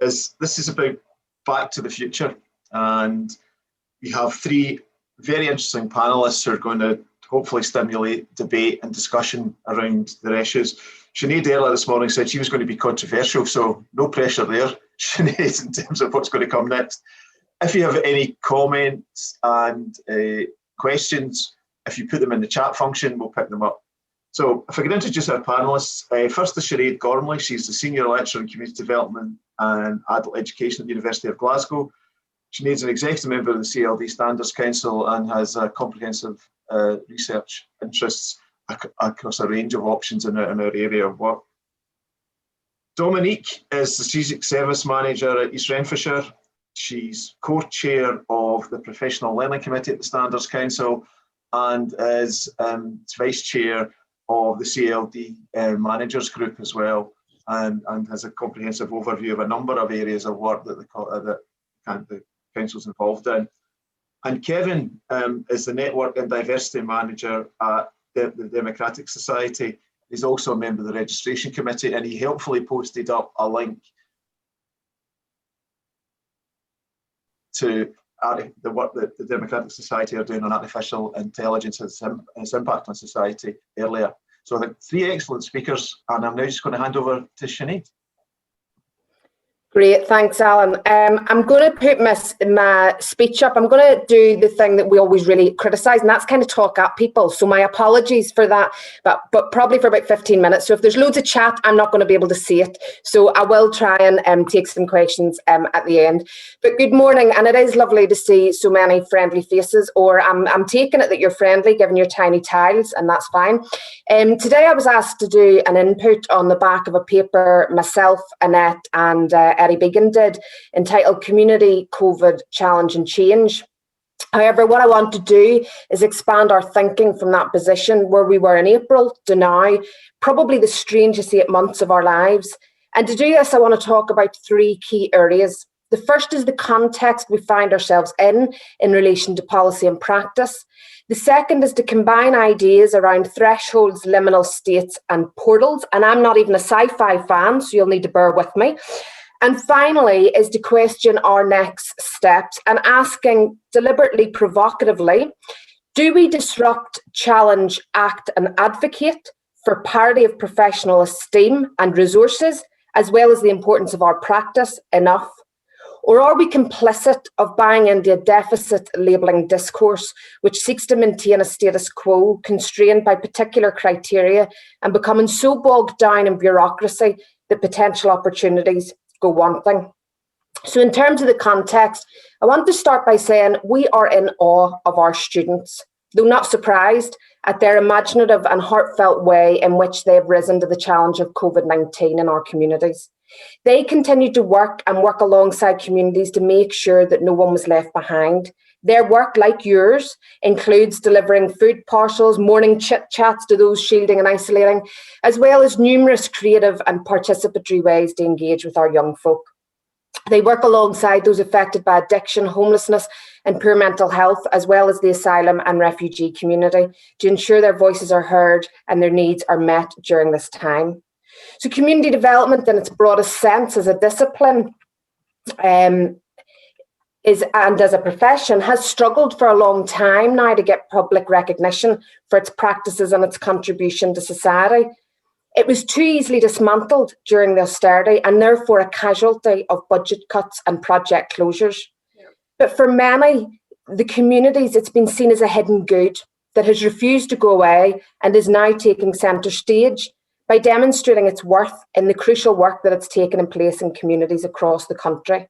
is this is about back to the future, and we have three very interesting panelists who are going to hopefully stimulate debate and discussion around their issues. Sinead earlier this morning said she was going to be controversial, so no pressure there, Sinead, in terms of what's going to come next. If you have any comments and questions, if you put them in the chat function, we'll pick them up. So if I could introduce our panellists, first is Sinead Gormley. She's the Senior Lecturer in Community Development and Adult Education at the University of Glasgow. Sinead's an executive member of the CLD Standards Council and has comprehensive research interests across a range of options in our area of work. Dominique is the Strategic Service Manager at East Renfrewshire. She's co-chair of the Professional Learning Committee at the Standards Council and is vice chair of the CLD Managers Group as well, and has a comprehensive overview of a number of areas of work that the council's involved in. And Kevin is the Network and Diversity Manager at the Democratic Society. He's also a member of the Registration Committee, and he helpfully posted up a link to the work that the Democratic Society are doing on artificial intelligence and its impact on society earlier. So I think three excellent speakers, and I'm now just going to hand over to Sinead. Great, thanks, Alan. I'm going to put my speech up. I'm going to do the thing that we always really criticise, and that's kind of talk at people. So my apologies for that, but probably for about 15 minutes. So if there's loads of chat, I'm not going to be able to see it. So I will try and take some questions at the end. But good morning, and it is lovely to see so many friendly faces, or I'm taking it that you're friendly given your tiny tiles, and that's fine. Today I was asked to do an input on the back of a paper myself, Annette and Eddie Began did, entitled Community, COVID, Challenge and Change. However, what I want to do is expand our thinking from that position where we were in April to now, probably the strangest 8 months of our lives. And to do this, I want to talk about three key areas. The first is the context we find ourselves in relation to policy and practice. The second is to combine ideas around thresholds, liminal states and portals. And I'm not even a sci-fi fan, so you'll need to bear with me. And finally is to question our next steps and asking deliberately, provocatively, do we disrupt, challenge, act and advocate for parity of professional esteem and resources, as well as the importance of our practice enough? Or are we complicit of buying into a deficit labelling discourse which seeks to maintain a status quo constrained by particular criteria and becoming so bogged down in bureaucracy that potential opportunities go wanting? So in terms of the context, I want to start by saying we are in awe of our students, though not surprised at their imaginative and heartfelt way in which they have risen to the challenge of COVID-19 in our communities. They continue to work alongside communities to make sure that no one was left behind. Their work, like yours, includes delivering food parcels, morning chit-chats to those shielding and isolating, as well as numerous creative and participatory ways to engage with our young folk. They work alongside those affected by addiction, homelessness and poor mental health, as well as the asylum and refugee community, to ensure their voices are heard and their needs are met during this time. So community development in its broadest sense as a discipline and as a profession has struggled for a long time now to get public recognition for its practices and its contribution to society. It was too easily dismantled during the austerity and therefore a casualty of budget cuts and project closures. Yeah. But for many, the communities, it's been seen as a hidden good that has refused to go away and is now taking centre stage by demonstrating its worth in the crucial work that it's taken in place in communities across the country.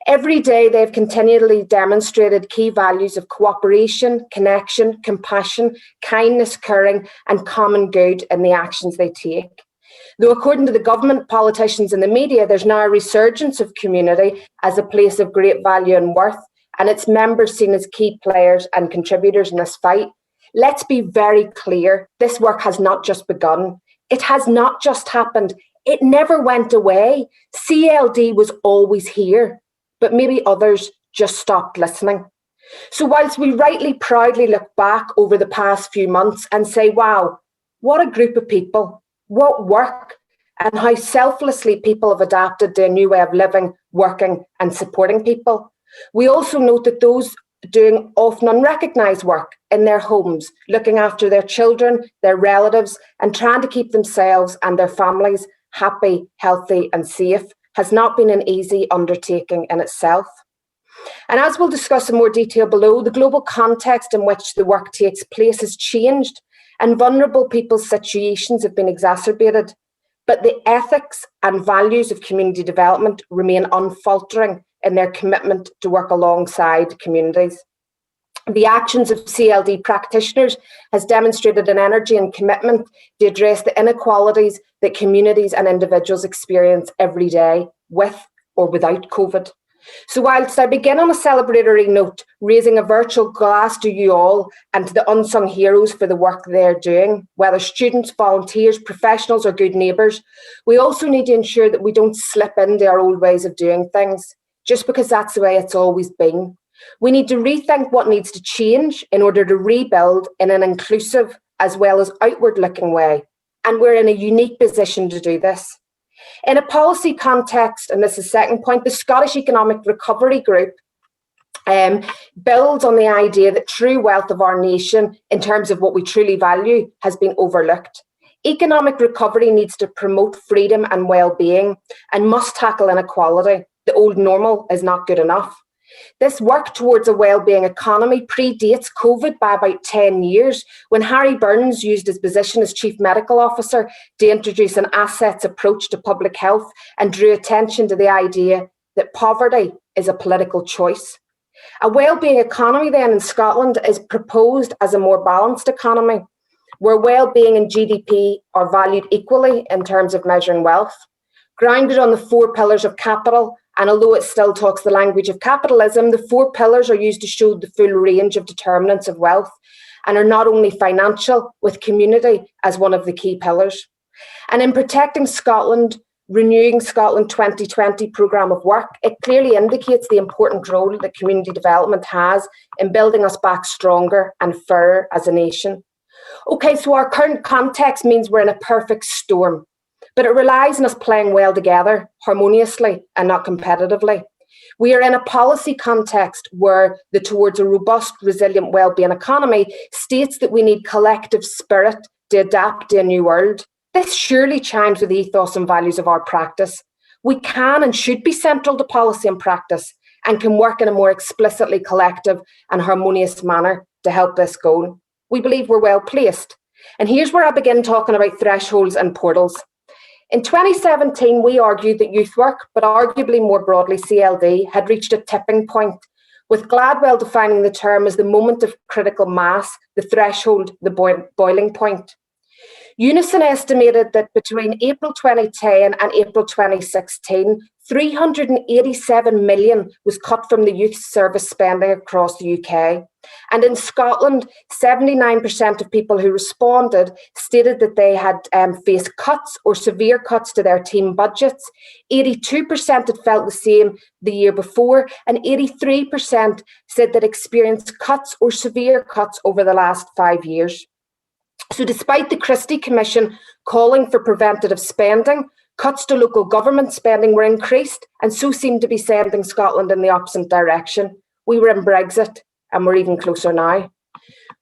Every day, they've continually demonstrated key values of cooperation, connection, compassion, kindness, caring, and common good in the actions they take. Though according to the government, politicians and the media, there's now a resurgence of community as a place of great value and worth, and its members seen as key players and contributors in this fight. Let's be very clear, this work has not just begun. It has not just happened. It never went away. CLD was always here, but maybe others just stopped listening. So whilst we rightly proudly look back over the past few months and say, wow, what a group of people, what work, and how selflessly people have adapted to a new way of living, working and supporting people. We also note that those doing often unrecognised work in their homes, looking after their children, their relatives, and trying to keep themselves and their families happy, healthy and safe has not been an easy undertaking in itself. And as we'll discuss in more detail below, the global context in which the work takes place has changed and vulnerable people's situations have been exacerbated. But the ethics and values of community development remain unfaltering in their commitment to work alongside communities. The actions of CLD practitioners has demonstrated an energy and commitment to address the inequalities that communities and individuals experience every day with or without COVID. So whilst I begin on a celebratory note, raising a virtual glass to you all and to the unsung heroes for the work they're doing, whether students, volunteers, professionals or good neighbours, we also need to ensure that we don't slip into our old ways of doing things, just because that's the way it's always been. We need to rethink what needs to change in order to rebuild in an inclusive as well as outward-looking way, and we're in a unique position to do this. In a policy context, and this is the second point, the Scottish Economic Recovery Group builds on the idea that true wealth of our nation, in terms of what we truly value, has been overlooked. Economic recovery needs to promote freedom and well-being and must tackle inequality. The old normal is not good enough. This work towards a well-being economy predates COVID by about 10 years, when Harry Burns used his position as Chief Medical Officer to introduce an assets approach to public health and drew attention to the idea that poverty is a political choice. A well-being economy then in Scotland is proposed as a more balanced economy, where well-being and GDP are valued equally in terms of measuring wealth, grounded on the 4 pillars of capital. And although it still talks the language of capitalism, the 4 pillars are used to show the full range of determinants of wealth and are not only financial, with community as one of the key pillars. And in Protecting Scotland, Renewing Scotland 2020 programme of work, it clearly indicates the important role that community development has in building us back stronger and fairer as a nation. Okay, so our current context means we're in a perfect storm, but it relies on us playing well together, harmoniously and not competitively. We are in a policy context where the Towards a Robust, Resilient, Wellbeing Economy states that we need collective spirit to adapt to a new world. This surely chimes with the ethos and values of our practice. We can and should be central to policy and practice and can work in a more explicitly collective and harmonious manner to help this goal. We believe we're well placed. And here's where I begin talking about thresholds and portals. In 2017, we argued that youth work, but arguably more broadly CLD, had reached a tipping point, with Gladwell defining the term as the moment of critical mass, the threshold, the boiling point. Unison estimated that between April 2010 and April 2016, 387 million was cut from the youth service spending across the UK. And in Scotland, 79% of people who responded stated that they had faced cuts or severe cuts to their team budgets. 82% had felt the same the year before, and 83% said that experienced cuts or severe cuts over the last 5 years. So despite the Christie Commission calling for preventative spending, cuts to local government spending were increased, and so seemed to be sending Scotland in the opposite direction. We were in Brexit, and we're even closer now.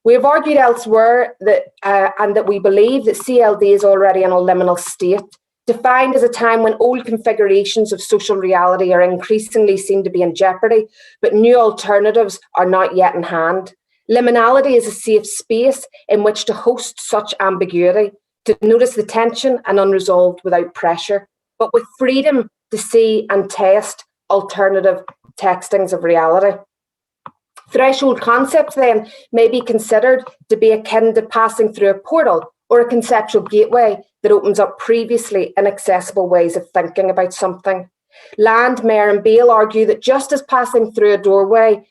We have argued elsewhere that, and that we believe that CLD is already in a liminal state, defined as a time when old configurations of social reality are increasingly seen to be in jeopardy, but new alternatives are not yet in hand. Liminality is a safe space in which to host such ambiguity, to notice the tension and unresolved without pressure, but with freedom to see and test alternative textings of reality. Threshold concepts then may be considered to be akin to passing through a portal or a conceptual gateway that opens up previously inaccessible ways of thinking about something. Land, Mayer and Bale argue that just as passing through a doorway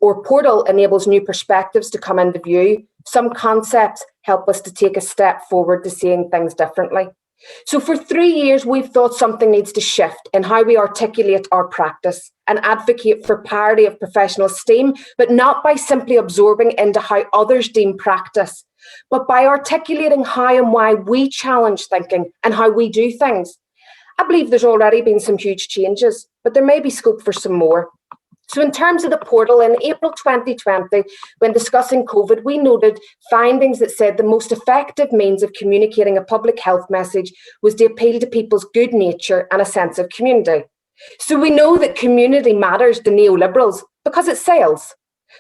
or portal enables new perspectives to come into view, some concepts help us to take a step forward to seeing things differently. So for 3 years, we've thought something needs to shift in how we articulate our practice and advocate for parity of professional esteem, but not by simply absorbing into how others deem practice, but by articulating how and why we challenge thinking and how we do things. I believe there's already been some huge changes, but there may be scope for some more. So in terms of the portal, in April 2020, when discussing COVID, we noted findings that said the most effective means of communicating a public health message was to appeal to people's good nature and a sense of community. So we know that community matters to neoliberals because it sells.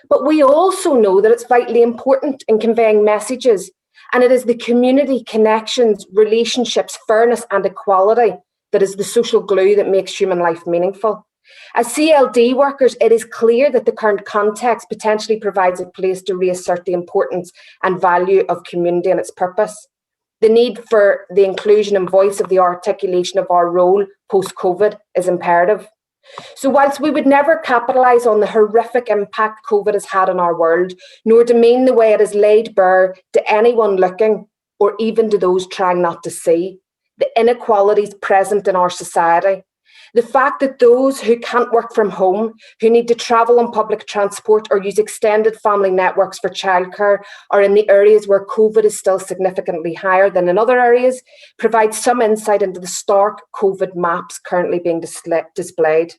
But we also know that it's vitally important in conveying messages, and it is the community connections, relationships, fairness and equality that is the social glue that makes human life meaningful. As CLD workers, it is clear that the current context potentially provides a place to reassert the importance and value of community and its purpose. The need for the inclusion and voice of the articulation of our role post-COVID is imperative. So whilst we would never capitalise on the horrific impact COVID has had on our world, nor demean the way it has laid bare to anyone looking, or even to those trying not to see, the inequalities present in our society, the fact that those who can't work from home, who need to travel on public transport or use extended family networks for childcare, are in the areas where COVID is still significantly higher than in other areas, provides some insight into the stark COVID maps currently being displayed.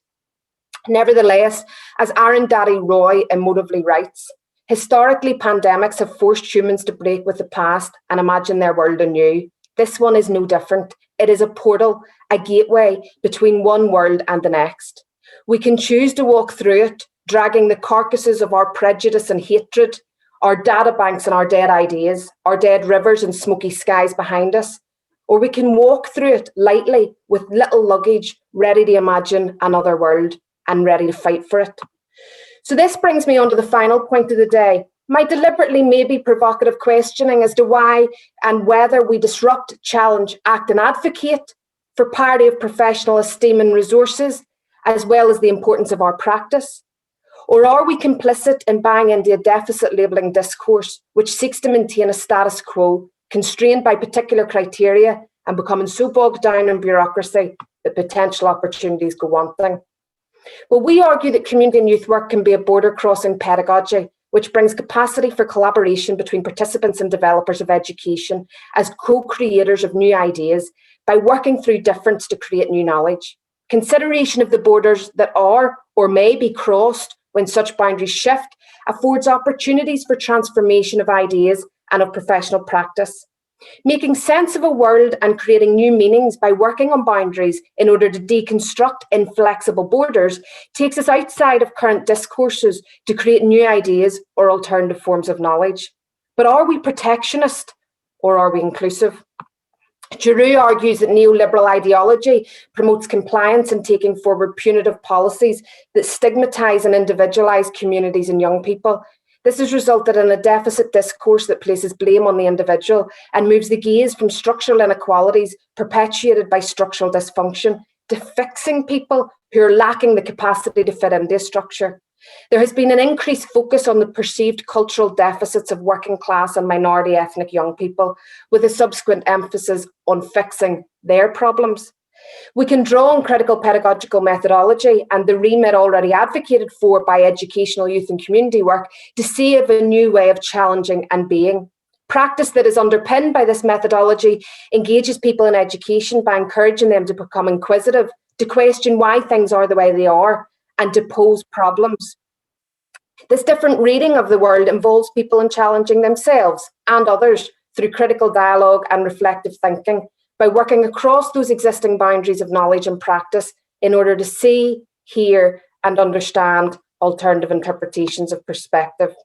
Nevertheless, as Arundhati Roy emotively writes, historically pandemics have forced humans to break with the past and imagine their world anew. This one is no different. It is a portal, a gateway between one world and the next. We can choose to walk through it, dragging the carcasses of our prejudice and hatred, our data banks and our dead ideas, our dead rivers and smoky skies behind us. Or we can walk through it lightly with little luggage, ready to imagine another world and ready to fight for it. So this brings me on to the final point of the day. My deliberately maybe provocative questioning as to why and whether we disrupt, challenge, act and advocate for parity of professional esteem and resources, as well as the importance of our practice. Or are we complicit in buying into a deficit labelling discourse which seeks to maintain a status quo, constrained by particular criteria and becoming so bogged down in bureaucracy that potential opportunities go wanting? Well, we argue that community and youth work can be a border-crossing pedagogy which brings capacity for collaboration between participants and developers of education as co-creators of new ideas by working through difference to create new knowledge. Consideration of the borders that are or may be crossed when such boundaries shift affords opportunities for transformation of ideas and of professional practice. Making sense of a world and creating new meanings by working on boundaries in order to deconstruct inflexible borders takes us outside of current discourses to create new ideas or alternative forms of knowledge. But are we protectionist or are we inclusive? Giroux argues that neoliberal ideology promotes compliance and taking forward punitive policies that stigmatise and individualise communities and young people. This has resulted in a deficit discourse that places blame on the individual and moves the gaze from structural inequalities perpetuated by structural dysfunction to fixing people who are lacking the capacity to fit into a structure. There has been an increased focus on the perceived cultural deficits of working class and minority ethnic young people, with a subsequent emphasis on fixing their problems. We can draw on critical pedagogical methodology and the remit already advocated for by educational youth and community work to see of a new way of challenging and being. Practice that is underpinned by this methodology engages people in education by encouraging them to become inquisitive, to question why things are the way they are, and to pose problems. This different reading of the world involves people in challenging themselves and others through critical dialogue and reflective thinking, by working across those existing boundaries of knowledge and practice in order to see, hear, and understand alternative interpretations of perspective.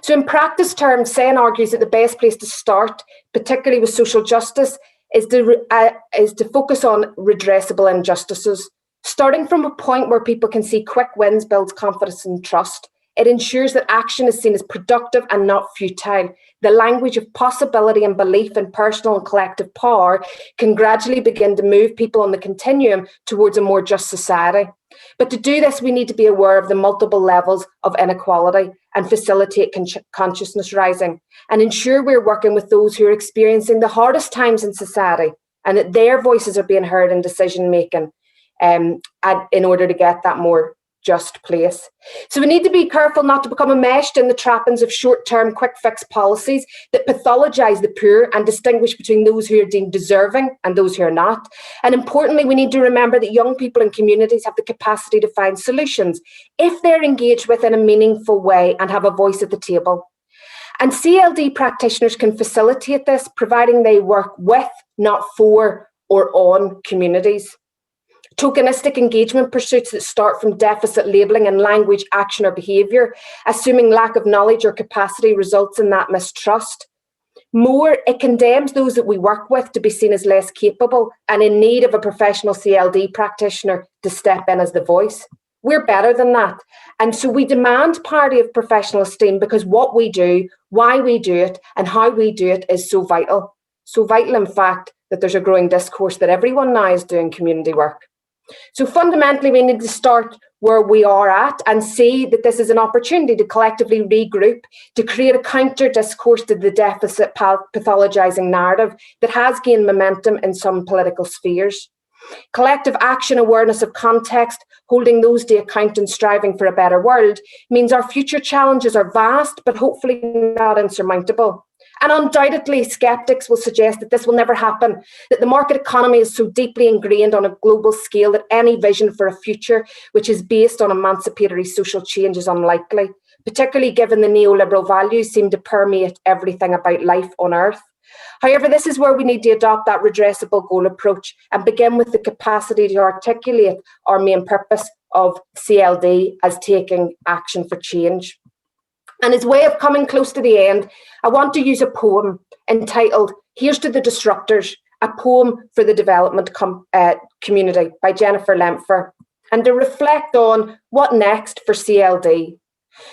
So in practice terms, Sen argues that the best place to start, particularly with social justice, is to focus on redressable injustices. Starting from a point where people can see quick wins builds confidence and trust. It ensures that action is seen as productive and not futile. The language of possibility and belief in personal and collective power can gradually begin to move people on the continuum towards a more just society. But to do this, we need to be aware of the multiple levels of inequality and facilitate consciousness rising and ensure we're working with those who are experiencing the hardest times in society, and that their voices are being heard in decision making in order to get that more just place. So we need to be careful not to become enmeshed in the trappings of short-term quick fix policies that pathologise the poor and distinguish between those who are deemed deserving and those who are not. And importantly, we need to remember that young people and communities have the capacity to find solutions if they're engaged with in a meaningful way and have a voice at the table. And CLD practitioners can facilitate this, providing they work with, not for or on communities. Tokenistic engagement pursuits that start from deficit labelling and language, action or behaviour, assuming lack of knowledge or capacity results in that mistrust. More, it condemns those that we work with to be seen as less capable and in need of a professional CLD practitioner to step in as the voice. We're better than that. And so we demand parity of professional esteem because what we do, why we do it and how we do it is so vital. So vital, in fact, that there's a growing discourse that everyone now is doing community work. So fundamentally, we need to start where we are at and see that this is an opportunity to collectively regroup, to create a counter discourse to the deficit pathologising narrative that has gained momentum in some political spheres. Collective action, awareness of context, holding those to account and striving for a better world means our future challenges are vast, but hopefully not insurmountable. And undoubtedly, sceptics will suggest that this will never happen, that the market economy is so deeply ingrained on a global scale that any vision for a future which is based on emancipatory social change is unlikely, particularly given the neoliberal values seem to permeate everything about life on Earth. However, this is where we need to adopt that redressable goal approach and begin with the capacity to articulate our main purpose of CLD as taking action for change. And as a way of coming close to the end, I want to use a poem entitled Here's to the Disruptors, a poem for the development community by Jennifer Lempfer, and to reflect on what next for CLD.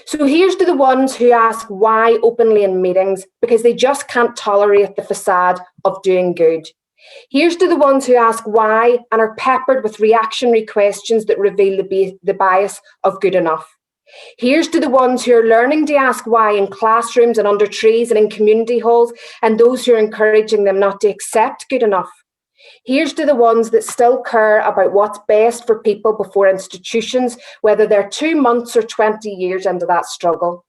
So here's to the ones who ask why openly in meetings because they just can't tolerate the facade of doing good. Here's to the ones who ask why and are peppered with reactionary questions that reveal the bias of good enough. Here's to the ones who are learning to ask why in classrooms and under trees and in community halls, and those who are encouraging them not to accept good enough. Here's to the ones that still care about what's best for people before institutions, whether they're 2 months or 20 years into that struggle.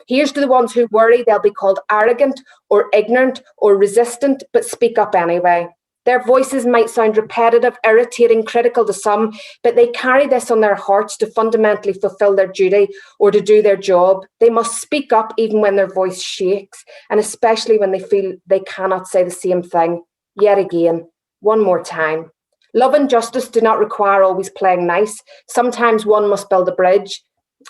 Here's to the ones who worry they'll be called arrogant or ignorant or resistant, but speak up anyway. Their voices might sound repetitive, irritating, critical to some, but they carry this on their hearts to fundamentally fulfill their duty or to do their job. They must speak up even when their voice shakes, and especially when they feel they cannot say the same thing. Yet again, one more time. Love and justice do not require always playing nice. Sometimes one must build a bridge.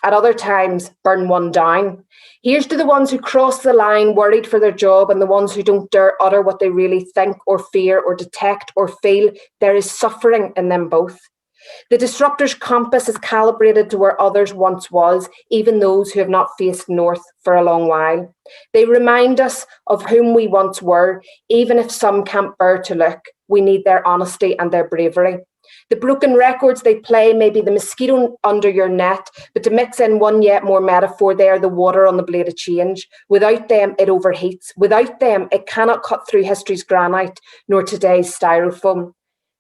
At other times, burn one down. Here's to the ones who cross the line worried for their job and the ones who don't dare utter what they really think or fear or detect or feel. There is suffering in them both. The disruptor's compass is calibrated to where others once was, even those who have not faced north for a long while. They remind us of whom we once were, even if some can't bear to look. We need their honesty and their bravery. The broken records they play may be the mosquito under your net, but to mix in one yet more metaphor, they are the water on the blade of change. Without them, it overheats. Without them, it cannot cut through history's granite, nor today's styrofoam.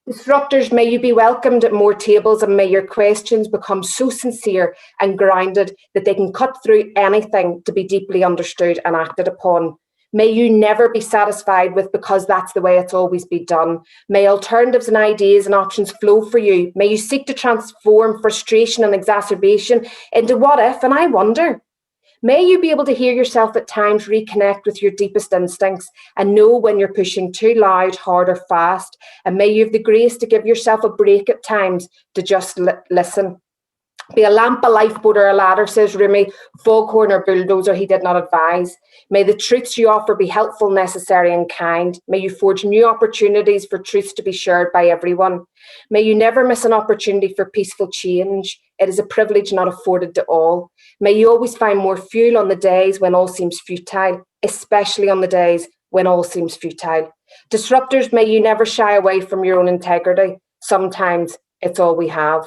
Disruptors, may you be welcomed at more tables and may your questions become so sincere and grounded that they can cut through anything to be deeply understood and acted upon. May you never be satisfied with because that's the way it's always been done. May alternatives and ideas and options flow for you. May you seek to transform frustration and exacerbation into what if and I wonder. May you be able to hear yourself at times reconnect with your deepest instincts and know when you're pushing too loud, hard or fast. And may you have the grace to give yourself a break at times to just listen. Be a lamp, a lifeboat or a ladder, says Rumi, foghorn or bulldozer, he did not advise. May the truths you offer be helpful, necessary and kind. May you forge new opportunities for truths to be shared by everyone. May you never miss an opportunity for peaceful change. It is a privilege not afforded to all. May you always find more fuel on the days when all seems futile, especially on the days when all seems futile. Disruptors, may you never shy away from your own integrity. Sometimes it's all we have.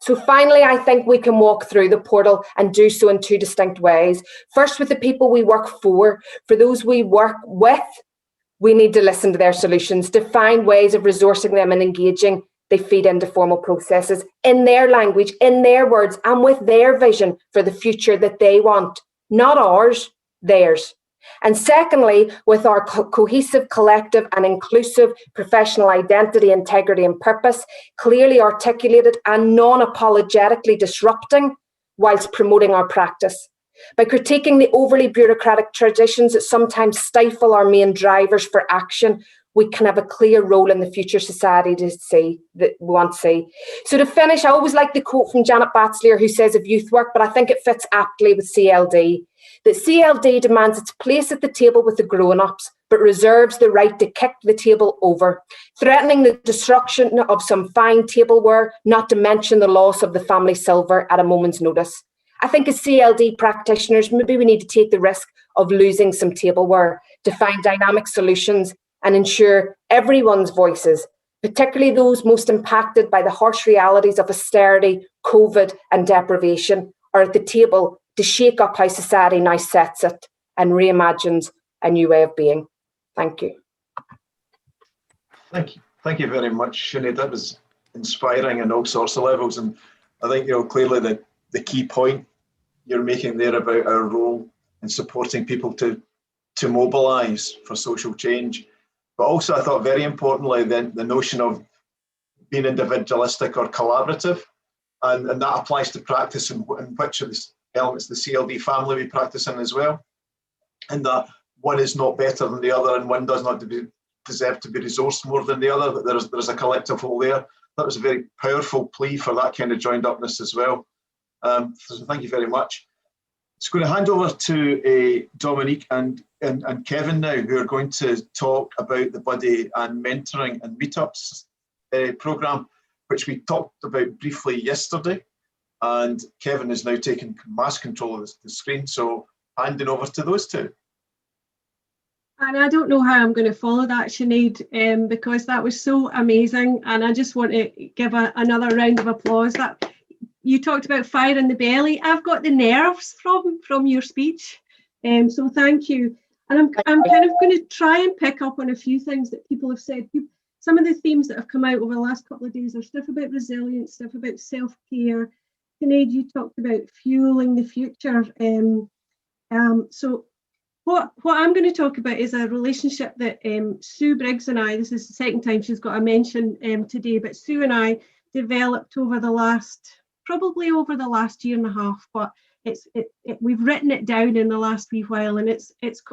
So finally, I think we can walk through the portal and do so in 2 distinct ways. First, with the people we work for those we work with, We need to listen to their solutions, to find ways of resourcing them and engaging. They feed into formal processes in their language, in their words, and with their vision for the future that they want, not ours, theirs. And secondly, with our cohesive, collective and inclusive professional identity, integrity and purpose, clearly articulated and non-apologetically disrupting whilst promoting our practice. By critiquing the overly bureaucratic traditions that sometimes stifle our main drivers for action, we can have a clear role in the future society that we want to see. So to finish, I always like the quote from Janet Batsleer, who says of youth work, but I think it fits aptly with CLD, that CLD demands its place at the table with the grown-ups, but reserves the right to kick the table over, threatening the destruction of some fine tableware, not to mention the loss of the family silver at a moment's notice. I think as CLD practitioners, maybe we need to take the risk of losing some tableware to find dynamic solutions and ensure everyone's voices, particularly those most impacted by the harsh realities of austerity, COVID and deprivation, are at the table to shake up how society now sets it and reimagines a new way of being. Thank you. Thank you. Thank you very much, Sinead. That was inspiring on all sorts of levels. And I think, clearly the key point you're making there about our role in supporting people to mobilise for social change. But also, I thought very importantly, the notion of being individualistic or collaborative, and that applies to practice in which of the elements of the CLD family we practice in as well, and that one is not better than the other, and one does not deserve to be resourced more than the other, that there's a collective whole there. That was a very powerful plea for that kind of joined upness as well. So thank you very much. Just going to hand over to Dominique and Kevin now, who are going to talk about the Buddy and Mentoring and Meetups programme, which we talked about briefly yesterday. And Kevin is now taking mass control of the screen, so handing over to those two. And I don't know how I'm going to follow that, Sinead, because that was so amazing. And I just want to give another round of applause. That you talked about fire in the belly. I've got the nerves from your speech. So thank you. And I'm kind of going to try and pick up on a few things that people have said. Some of the themes that have come out over the last couple of days are stuff about resilience, stuff about self-care. Sinead, you talked about fueling the future. So what I'm going to talk about is a relationship that Sue Briggs and I, this is the second time she's got a mention today, but Sue and I developed probably over the last year and a half, but we've written it down in the last wee while, and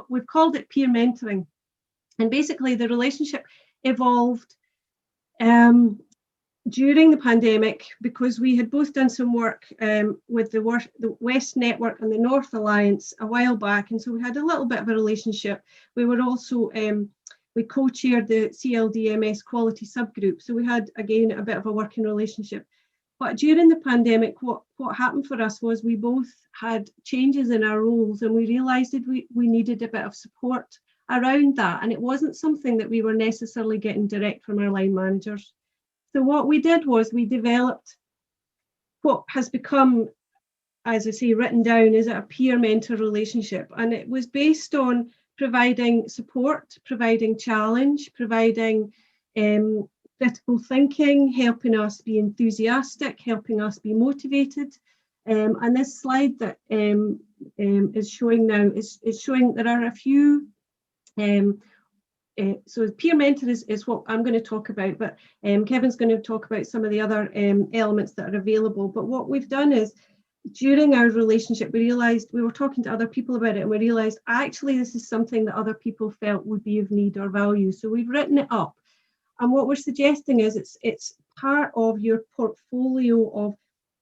we've called it peer mentoring. And basically the relationship evolved during the pandemic because we had both done some work with the West Network and the North Alliance a while back, and so we had a little bit of a relationship. We were also we co-chaired the CLDMS quality subgroup, so we had again a bit of a working relationship. But during the pandemic, what happened for us was we both had changes in our roles, and we realised that we needed a bit of support around that, and it wasn't something that we were necessarily getting direct from our line managers. So what we did was we developed what has become, as I say, written down as a peer-mentor relationship, and it was based on providing support, providing challenge, providing critical thinking, helping us be enthusiastic, helping us be motivated. And this slide that is showing now is showing there are a few. So peer mentor is what I'm going to talk about, but Kevin's going to talk about some of the other elements that are available. But what we've done is, during our relationship, we realised, we were talking to other people about it, and we realised actually this is something that other people felt would be of need or value. So we've written it up. And what we're suggesting is it's part of your portfolio of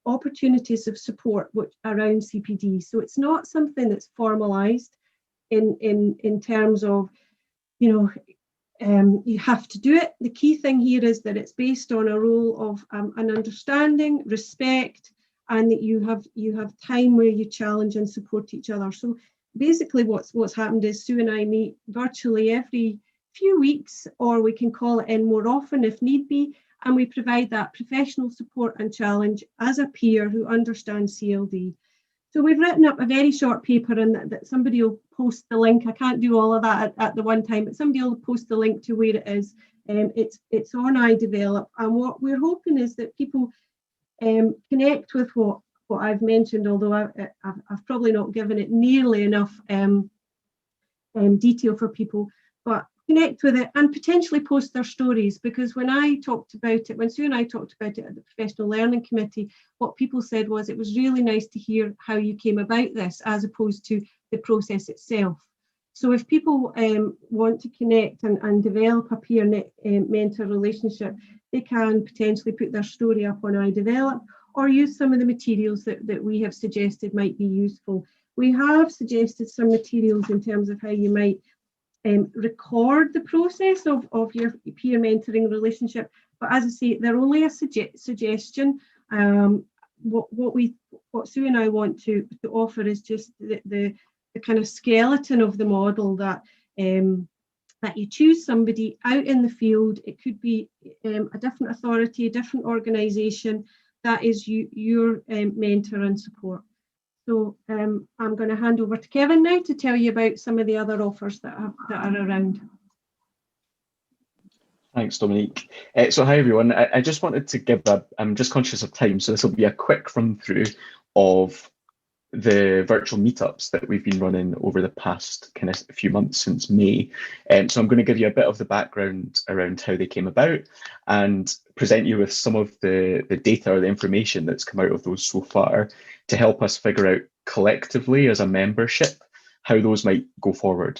opportunities of support around CPD. So it's not something that's formalised in terms of, you have to do it. The key thing here is that it's based on a role of an understanding, respect, and that you have time where you challenge and support each other. So basically what's happened is Sue and I meet virtually every few weeks, or we can call it in more often if need be, and we provide that professional support and challenge as a peer who understands CLD. So we've written up a very short paper, and that somebody will post the link. I can't do all of that at the one time, but somebody will post the link to where it is. It's on iDevelop, and what we're hoping is that people connect with what I've mentioned, although I've probably not given it nearly enough detail for people, but connect with it and potentially post their stories. Because when I talked about it, when Sue and I talked about it at the Professional Learning Committee, what people said was it was really nice to hear how you came about this as opposed to the process itself. So if people want to connect and develop a peer mentor relationship, they can potentially put their story up on iDevelop or use some of the materials that we have suggested might be useful. We have suggested some materials in terms of how you might record the process of your peer mentoring relationship. But as I say, they're only a suggestion. What Sue and I want to offer is just the kind of skeleton of the model that you choose somebody out in the field. It could be a different authority, a different organisation that is your mentor and support. So I'm going to hand over to Kevin now to tell you about some of the other offers that are around. Thanks, Dominique. So hi, everyone. I just wanted to give I'm just conscious of time, so this will be a quick run through of the virtual meetups that we've been running over the past kind of few months since May. So I'm going to give you a bit of the background around how they came about and present you with some of the data or the information that's come out of those so far to help us figure out collectively as a membership how those might go forward.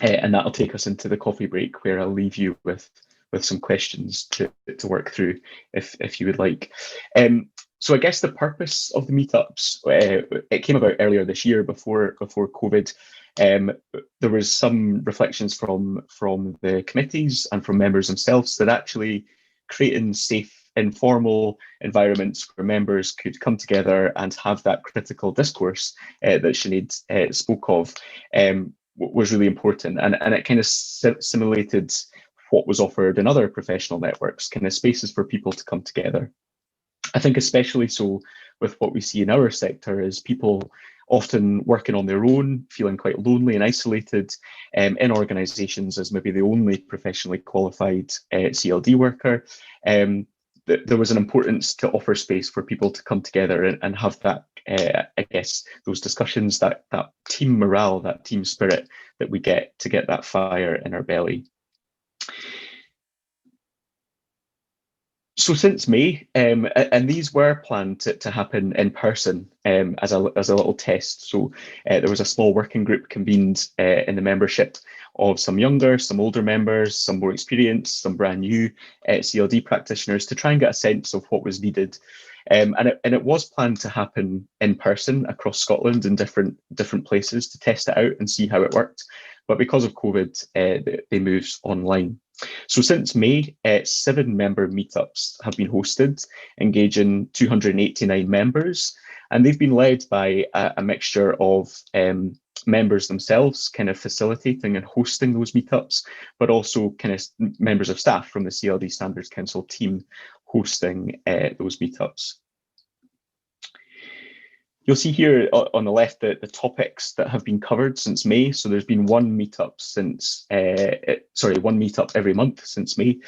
And that'll take us into the coffee break, where I'll leave you with some questions to work through if you would like. So I guess the purpose of the meetups, it came about earlier this year before COVID. There was some reflections from the committees and from members themselves that actually creating safe, informal environments where members could come together and have that critical discourse that Sinead spoke of was really important. And it kind of simulated what was offered in other professional networks, kind of spaces for people to come together. I think especially so with what we see in our sector is people often working on their own, feeling quite lonely and isolated in organisations as maybe the only professionally qualified CLD worker. There was an importance to offer space for people to come together and have that, I guess, those discussions, that team morale, that team spirit that we get to get that fire in our belly. So since May, and these were planned to happen in person as a little test. So there was a small working group convened in the membership of some younger, some older members, some more experienced, some brand new CLD practitioners to try and get a sense of what was needed. And it was planned to happen in person across Scotland in different places to test it out and see how it worked. But because of COVID, they moved online. So since May, 7 member meetups have been hosted, engaging 289 members, and they've been led by a mixture of members themselves, kind of facilitating and hosting those meetups, but also kind of members of staff from the CLD Standards Council team hosting those meetups. You'll see here on the left the topics that have been covered since May. So there's been one meetup one meetup every month since May.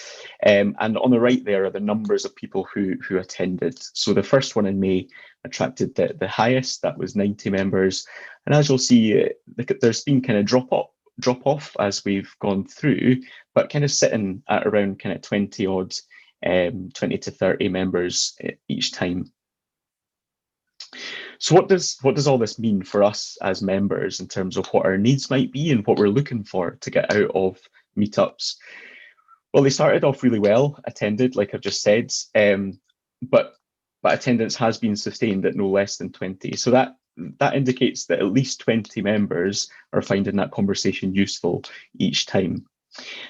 And on the right there are the numbers of people who attended. So the first one in May attracted the highest, that was 90 members. And as you'll see, there's been kind of drop off as we've gone through, but kind of sitting at around kind of 20 to 30 members each time. So what does all this mean for us as members in terms of what our needs might be and what we're looking for to get out of meetups? Well, they started off really well attended, like I've just said, but attendance has been sustained at no less than 20. So that indicates that at least 20 members are finding that conversation useful each time.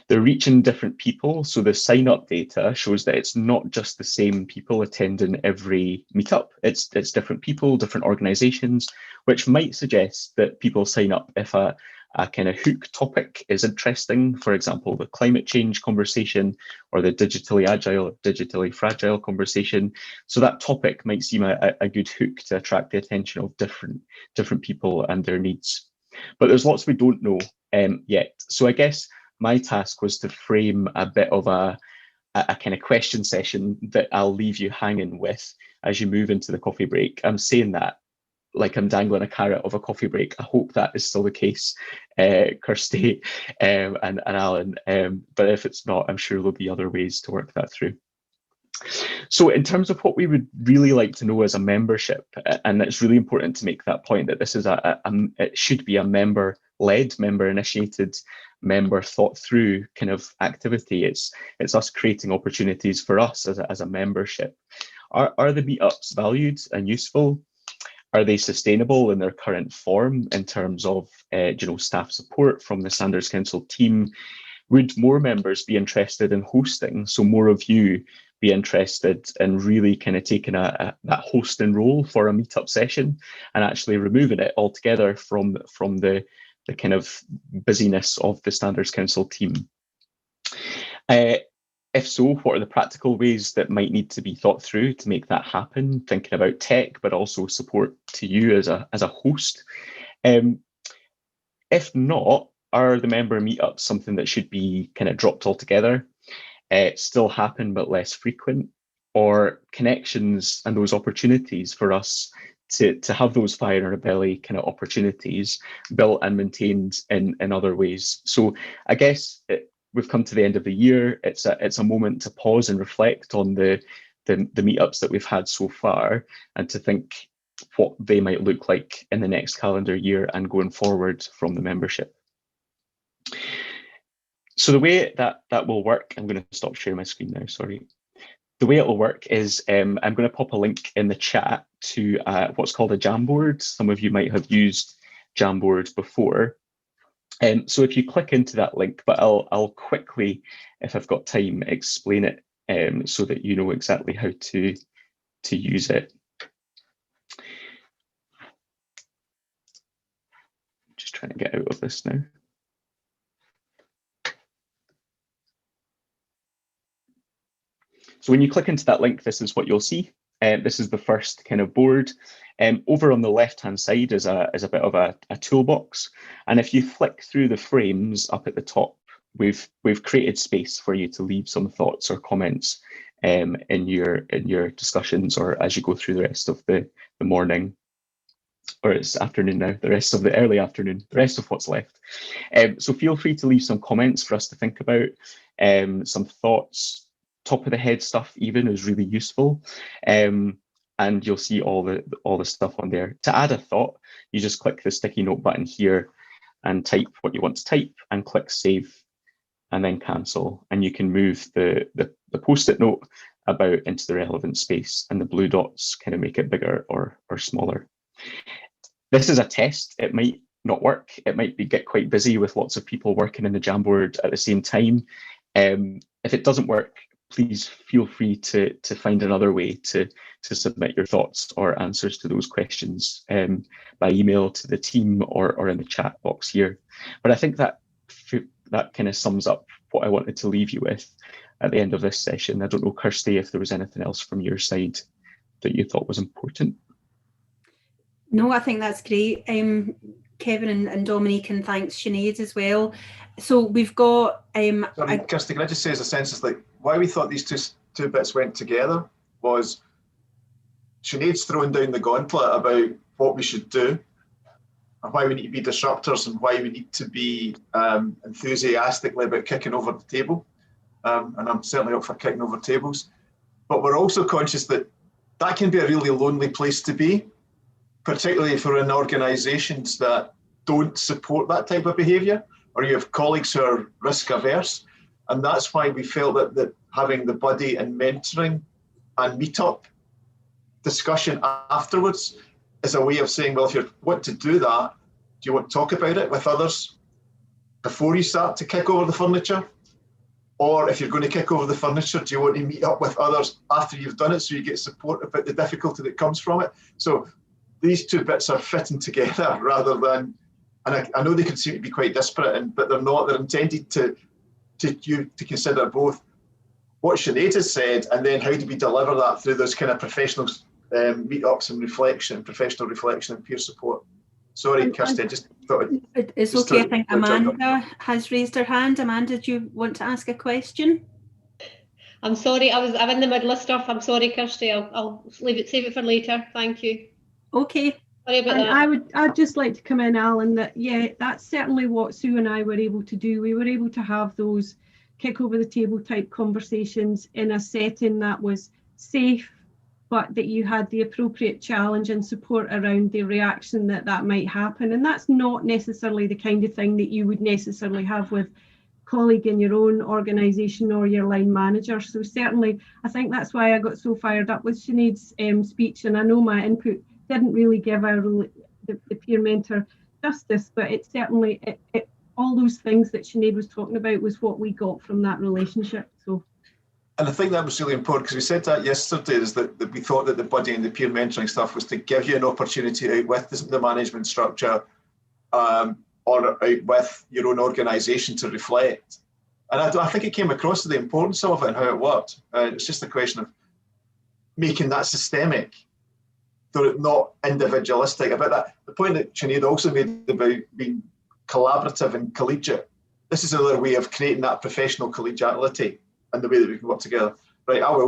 They're reaching different people, so the sign-up data shows that it's not just the same people attending every meetup. It's different people, different organisations, which might suggest that people sign up if a a kind of hook topic is interesting, for example, the climate change conversation or the digitally agile or digitally fragile conversation. So that topic might seem a good hook to attract the attention of different people and their needs. But there's lots we don't know yet. So I guess my task was to frame a bit of a kind of question session that I'll leave you hanging with as you move into the coffee break. I'm saying that like I'm dangling a carrot of a coffee break. I hope that is still the case, Kirsty and Alan. But if it's not, I'm sure there'll be other ways to work that through. So in terms of what we would really like to know as a membership, and it's really important to make that point that this is it should be a member-led, member-initiated, member thought through kind of activity. It's us creating opportunities for us as a membership. Are the meetups valued and useful? Are they sustainable in their current form in terms of staff support from the Standards Council team? Would more members be interested in hosting? So more of you be interested in really kind of taking that hosting role for a meetup session and actually removing it altogether from the kind of busyness of the Standards Council team. If so, what are the practical ways that might need to be thought through to make that happen? Thinking about tech, but also support to you as a host. If not, are the member meetups something that should be kind of dropped altogether? Still happen, but less frequent? Or connections and those opportunities for us to have those fire in our belly kind of opportunities built and maintained in other ways? So I guess we've come to the end of the year. It's a moment to pause and reflect on the meetups that we've had so far and to think what they might look like in the next calendar year and going forward from the membership. So the way that will work, I'm going to stop sharing my screen now, sorry. The way it will work is I'm going to pop a link in the chat to what's called a Jamboard. Some of you might have used Jamboard before. So if you click into that link, but I'll quickly, if I've got time, explain it so that you know exactly how to use it. Just trying to get out of this now. So when you click into that link, this is what you'll see. This is the first kind of board. Over on the left-hand side is a bit of a toolbox. And if you flick through the frames up at the top, we've created space for you to leave some thoughts or comments in your discussions or as you go through the rest of the morning. Or it's afternoon now, the rest of the early afternoon, the rest of what's left. So feel free to leave some comments for us to think about, some thoughts. Top of the head stuff even is really useful, and you'll see all the stuff on there. To add a thought, you just click the sticky note button here and type what you want to type and click save and then cancel, and you can move the post-it note about into the relevant space, and the blue dots kind of make it bigger or smaller. This is a test. It might not work. It might get quite busy with lots of people working in the Jamboard at the same time. If it doesn't work, please feel free to find another way to submit your thoughts or answers to those questions by email to the team or in the chat box here. But I think that kind of sums up what I wanted to leave you with at the end of this session. I don't know, Kirsty, if there was anything else from your side that you thought was important. No, I think that's great. Kevin and Dominique, and thanks Sinead as well. So we've got sorry, Kirsty, can I just say as a census, like why we thought these two bits went together was Sinead's throwing down the gauntlet about what we should do and why we need to be disruptors and why we need to be enthusiastically about kicking over the table. And I'm certainly up for kicking over tables. But we're also conscious that can be a really lonely place to be, particularly for in organisations that don't support that type of behaviour, or you have colleagues who are risk averse. And that's why we felt that having the buddy and mentoring and meetup discussion afterwards is a way of saying, well, if you want to do that, do you want to talk about it with others before you start to kick over the furniture? Or if you're going to kick over the furniture, do you want to meet up with others after you've done it so you get support about the difficulty that comes from it? So these two bits are fitting together rather than and I know they can seem to be quite disparate, but they're not. They're intended to consider both what Sinead has said, and then how do we deliver that through those kind of professional meetups and professional reflection and peer support. Sorry, Kirsty, I just thought it's okay. I think Amanda has raised her hand. Amanda, do you want to ask a question? I'm sorry, I'm in the middle of stuff. I'm sorry, Kirsty. I'll save it for later. Thank you. Okay. Sorry about that. I'd just like to come in, Alan, that that's certainly what Sue and I were able to do. We were able to have those kick over the table type conversations in a setting that was safe, but that you had the appropriate challenge and support around the reaction that might happen. And that's not necessarily the kind of thing that you would necessarily have with colleague in your own organisation or your line manager. So certainly, I think that's why I got so fired up with Sinead's speech, and I know my input didn't really give the peer mentor justice, but it certainly, all those things that Sinead was talking about was what we got from that relationship. So. And I think that was really important, because we said that yesterday, is that we thought that the buddy and the peer mentoring stuff was to give you an opportunity out with the management structure or out with your own organisation to reflect. And I think it came across to the importance of it and how it worked. It's just a question of making that systemic, though not individualistic. About that, the point that Sinead also made about being collaborative and collegiate. This is another way of creating that professional collegiality and the way that we can work together. Right, I will.